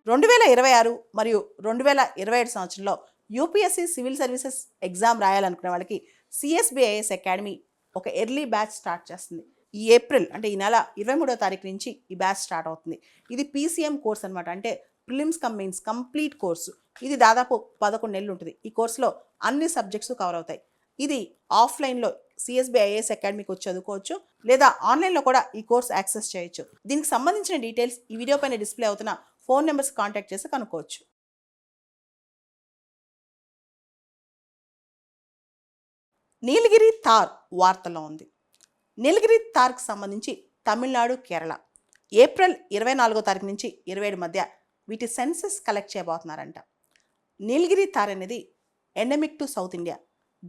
2026 మరియు 2027 సంవత్సరంలో UPSC civil services exam రాయాలనుకునే వాళ్ళకి సిఎస్బిఐఎస్ అకాడమీ ఒక ఎర్లీ బ్యాచ్ స్టార్ట్ చేస్తుంది. ఈ ఏప్రిల్ అంటే ఈ నెల 23వ తారీఖు నుంచి ఈ బ్యాచ్ స్టార్ట్ అవుతుంది. ఇది పీసీఎం కోర్స్ అనమాట. అంటే prelims come mains complete course. ఇది దాదాపు 11 నెలలు ఉంటుంది. ఈ కోర్సులో అన్ని సబ్జెక్ట్స్ కవర్ అవుతాయి. ఇది ఆఫ్లైన్లో సిఎస్బిఐఎస్ అకాడమీకి వచ్చి చదువుకోవచ్చు, లేదా ఆన్లైన్లో కూడా ఈ కోర్స్ యాక్సెస్ చేయొచ్చు. దీనికి సంబంధించిన డీటెయిల్స్ ఈ వీడియో పైన డిస్ప్లే అవుతున్న ఫోన్ నెంబర్స్ కాంటాక్ట్ చేసి కనుక్కోవచ్చు. నీలగిరి తార్ వార్తల్లో ఉంది. నీలగిరి తార్కి సంబంధించి తమిళనాడు, కేరళ ఏప్రిల్ 24వ తారీఖు నుంచి 27 మధ్య వీటి సెన్సస్ కలెక్ట్ చేయబోతున్నారంట. నీలగిరి తార్ అనేది ఎండమిక్ టు సౌత్ ఇండియా,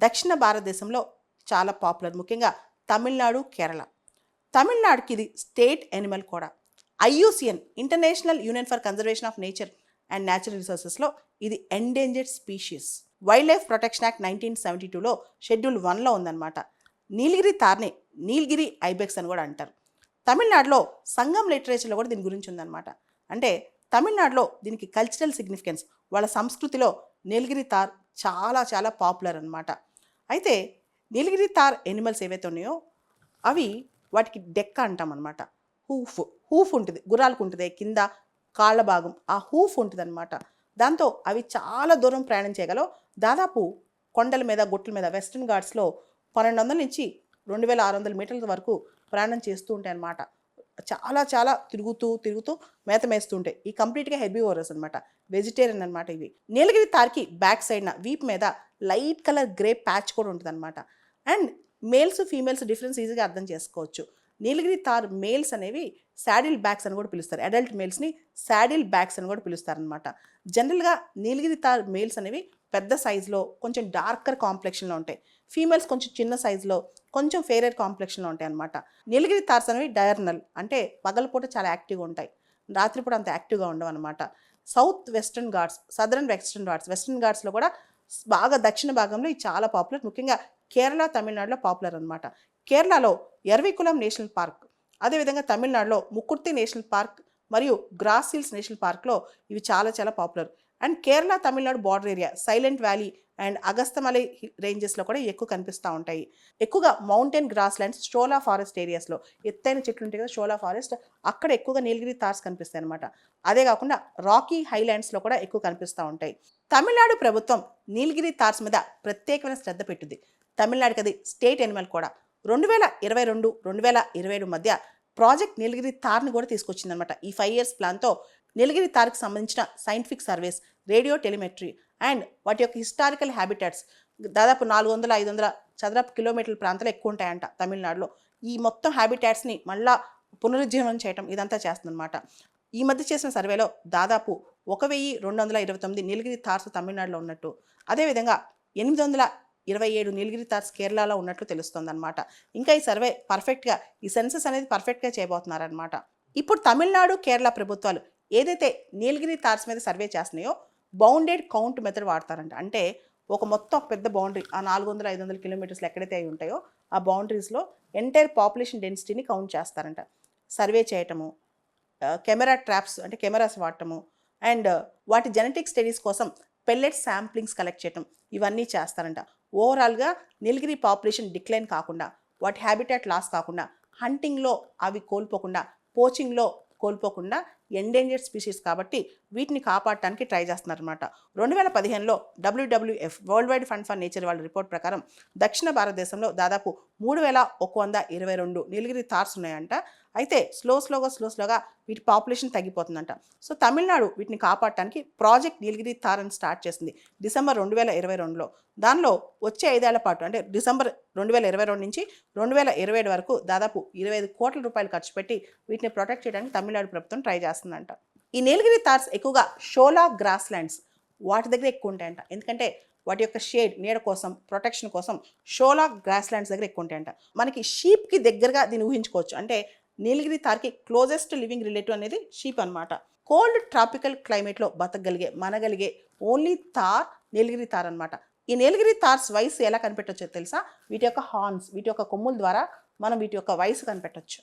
దక్షిణ భారతదేశంలో చాలా పాపులర్, ముఖ్యంగా తమిళనాడు, కేరళ. తమిళనాడుకి ఇది స్టేట్ యానిమల్ కూడా. IUCN international union for conservation of nature and natural రిసోర్సెస్లో ఇది endangered species. Wildlife protection act 1972లో షెడ్యూల్ 1లో ఉందన్నమాట. నీలగిరి తార్ని నీలగిరి ఐబెక్స్ అని కూడా అంటారు. తమిళనాడులో సంగం లిటరేచర్లో కూడా దీని గురించి ఉందన్నమాట. అంటే తమిళనాడులో దీనికి కల్చరల్ సిగ్నిఫికెన్స్, వాళ్ళ సంస్కృతిలో నీలగిరి తార్ చాలా చాలా పాపులర్ అనమాట. అయితే నీలగిరి తార్ ఎనిమల్స్ ఏవైతే ఉన్నాయో అవి వాటికి డెక్క అంటాం అనమాట. హూఫ్ ఉంటుంది, గుర్రాలకు ఉంటుంది కింద కాళ్ళ భాగం, ఆ హూఫ్ ఉంటుంది అనమాట. దాంతో అవి చాలా దూరం ప్రయాణం చేయగలవు. దాదాపు కొండల మీద, గుట్టల మీద, వెస్టర్న్ ఘాట్స్లో 1200 నుంచి 2600 మీటర్ల వరకు ప్రయాణం చేస్తూ ఉంటాయి అన్నమాట. చాలా చాలా తిరుగుతూ మేత మేస్తూ ఉంటాయి. ఈ కంప్లీట్గా హెర్బివోరస్ అనమాట, వెజిటేరియన్ అనమాట ఇవి. నీలగిరి తార్కి బ్యాక్ సైడ్న వీప్ మీద లైట్ కలర్ గ్రే ప్యాచ్ కూడా ఉంటుంది అనమాట. అండ్ మేల్స్ ఫీమేల్స్ డిఫరెన్స్ ఈజీగా అర్థం చేసుకోవచ్చు. నీలగిరి తార్ మేల్స్ అనేవి శాడిల్ బ్యాక్స్ అని కూడా పిలుస్తారు. అడల్ట్ మేల్స్ని శాడిల్ బ్యాక్స్ అని కూడా పిలుస్తారనమాట. జనరల్గా నీలగిరి తార్ మేల్స్ అనేవి పెద్ద సైజులో కొంచెం డార్కర్ కాంప్లెక్షన్లో ఉంటాయి. ఫీమేల్స్ కొంచెం చిన్న సైజులో కొంచెం ఫేరర్ కాంప్లెక్షన్లో ఉంటాయి అనమాట. నీలగిరి తార్స్ అనేవి డయర్నల్, అంటే పగలపూట చాలా యాక్టివ్గా ఉంటాయి, రాత్రిపూట అంత యాక్టివ్గా ఉండవు అనమాట. South Western Ghats, southern Western Ghats, Western ఘాట్స్లో కూడా బాగా దక్షిణ భాగంలో ఇది చాలా పాపులర్, ముఖ్యంగా కేరళ, తమిళనాడులో పాపులర్ అనమాట. కేరళలో ఎర్వికులం నేషనల్ పార్క్, అదేవిధంగా తమిళనాడులో ముకుర్తి నేషనల్ పార్క్ మరియు గ్రాస్ హిల్స్ నేషనల్ పార్క్లో ఇవి చాలా చాలా popular. And Kerala Tamil Nadu border area Silent Valley and Agasthyamalai రేంజెస్లో కూడా ఎక్కువ కనిపిస్తూ ఉంటాయి. ఎక్కువగా mountain grasslands, shola forest ఏరియాస్లో, ఎత్తైన చెట్లు ఉంటాయి కదా షోలా ఫారెస్ట్, అక్కడ ఎక్కువగా నీలగిరి తార్స్ కనిపిస్తాయి అనమాట. అదే కాకుండా రాకీ హైలాండ్స్లో కూడా ఎక్కువ కనిపిస్తూ ఉంటాయి. తమిళనాడు ప్రభుత్వం నీలగిరి తార్స్ మీద ప్రత్యేకమైన శ్రద్ధ పెట్టింది. తమిళనాడుకి అది స్టేట్ యానిమల్ కూడా. 2022, 2027 మధ్య ప్రాజెక్ట్ నీలగిరి తార్ని కూడా తీసుకొచ్చిందనమాట. ఈ 5 years ప్లాన్తో నీలగిరి తార్కి సంబంధించిన scientific surveys, radio telemetry and వాటి యొక్క హిస్టారికల్ హ్యాబిటాట్స్ దాదాపు 400-500 చదరపు కిలోమీటర్ల ప్రాంతాలు ఎక్కువ ఉంటాయంట తమిళనాడులో. ఈ మొత్తం హ్యాబిటాట్స్ని మళ్ళా పునరుజ్జీవనం చేయడం ఇదంతా చేస్తుందన్నమాట. ఈ మధ్య చేసిన సర్వేలో దాదాపు 1229 నీలగిరి తార్స్ తమిళనాడులో ఉన్నట్టు, అదేవిధంగా 827 నీలగిరి తార్స్ కేరళలో ఉన్నట్లు తెలుస్తుంది అనమాట. ఇంకా ఈ సర్వే పర్ఫెక్ట్గా, ఈ సెన్సస్ అనేది పర్ఫెక్ట్గా చేయబోతున్నారనమాట. ఇప్పుడు తమిళనాడు, కేరళ ప్రభుత్వాలు ఏదైతే నీలగిరి తార్స్ మీద సర్వే చేస్తున్నాయో బౌండెడ్ కౌంట్ మెథడ్ వాడతారంట. అంటే ఒక మొత్తం పెద్ద బౌండరీ, ఆ 400-500 కిలోమీటర్స్లో ఎక్కడైతే అవి ఉంటాయో ఆ బౌండరీస్లో ఎంటైర్ పాపులేషన్ డెన్సిటీని కౌంట్ చేస్తారంట. సర్వే చేయటము, కెమెరా ట్రాప్స్ అంటే కెమెరాస్ వాడటము, అండ్ వాటి జెనెటిక్ స్టడీస్ కోసం పెల్లెట్ శాంప్లింగ్స్ కలెక్ట్ చేయటం, ఇవన్నీ చేస్తారంట. ఓవరాల్గా నీలగిరి పాపులేషన్ డిక్లైన్ కాకుండా, వాటి హ్యాబిటాట్ లాస్ కాకుండా, హంటింగ్లో అవి కోల్పోకుండా, పోచింగ్లో కోల్పోకుండా ఎండేంజర్డ్ స్పీషీస్ కాబట్టి వీటిని కాపాడటానికి ట్రై చేస్తున్నారన్నమాట. 2015లో WWF world wide fund for nature వాళ్ళ రిపోర్ట్ ప్రకారం దక్షిణ భారతదేశంలో దాదాపు 3122 నీలగిరి తార్స్ ఉన్నాయంట. అయితే స్లోగా వీటి పాపులేషన్ తగ్గిపోతుందంట. సో తమిళనాడు వీటిని కాపాడటానికి ప్రాజెక్ట్ నీలగిరి తార్ అని స్టార్ట్ చేసింది డిసెంబర్ 2022లో. దానిలో వచ్చే 5 ఏళ్ల పాటు, అంటే డిసెంబర్ 2022 నుంచి 2027 వరకు దాదాపు 25 కోట్ల రూపాయలు ఖర్చు పెట్టి వీటిని ప్రొటెక్ట్ చేయడానికి తమిళనాడు ప్రభుత్వం ట్రై చేస్తుందంట. ఈ నీలగిరి తార్స్ ఎక్కువగా షోలా గ్రాస్ ల్యాండ్స్ వాటి దగ్గర ఎక్కువ ఉంటాయంట. ఎందుకంటే వాటి యొక్క షేడ్, నీడ కోసం, ప్రొటెక్షన్ కోసం షోలా గ్రాస్ ల్యాండ్స్ దగ్గర ఎక్కువ ఉంటాయంట. మనకి షీప్కి దగ్గరగా దీన్ని ఊహించుకోవచ్చు. అంటే నీలగిరి తార్కి క్లోజెస్ట్ లివింగ్ రిలేటివ్ అనేది షీప్ అనమాట. కోల్డ్ ట్రాపికల్ క్లైమేట్లో మనగలిగే ఓన్లీ తార్ నీలగిరి తార్ అనమాట. ఈ నీలగిరి తార్స్ వయసు ఎలా కనిపెట్టొచ్చో తెలుసా? వీటి యొక్క హార్న్స్, వీటి యొక్క కొమ్ముల ద్వారా మనం వీటి యొక్క వయసు కనిపెట్టొచ్చు.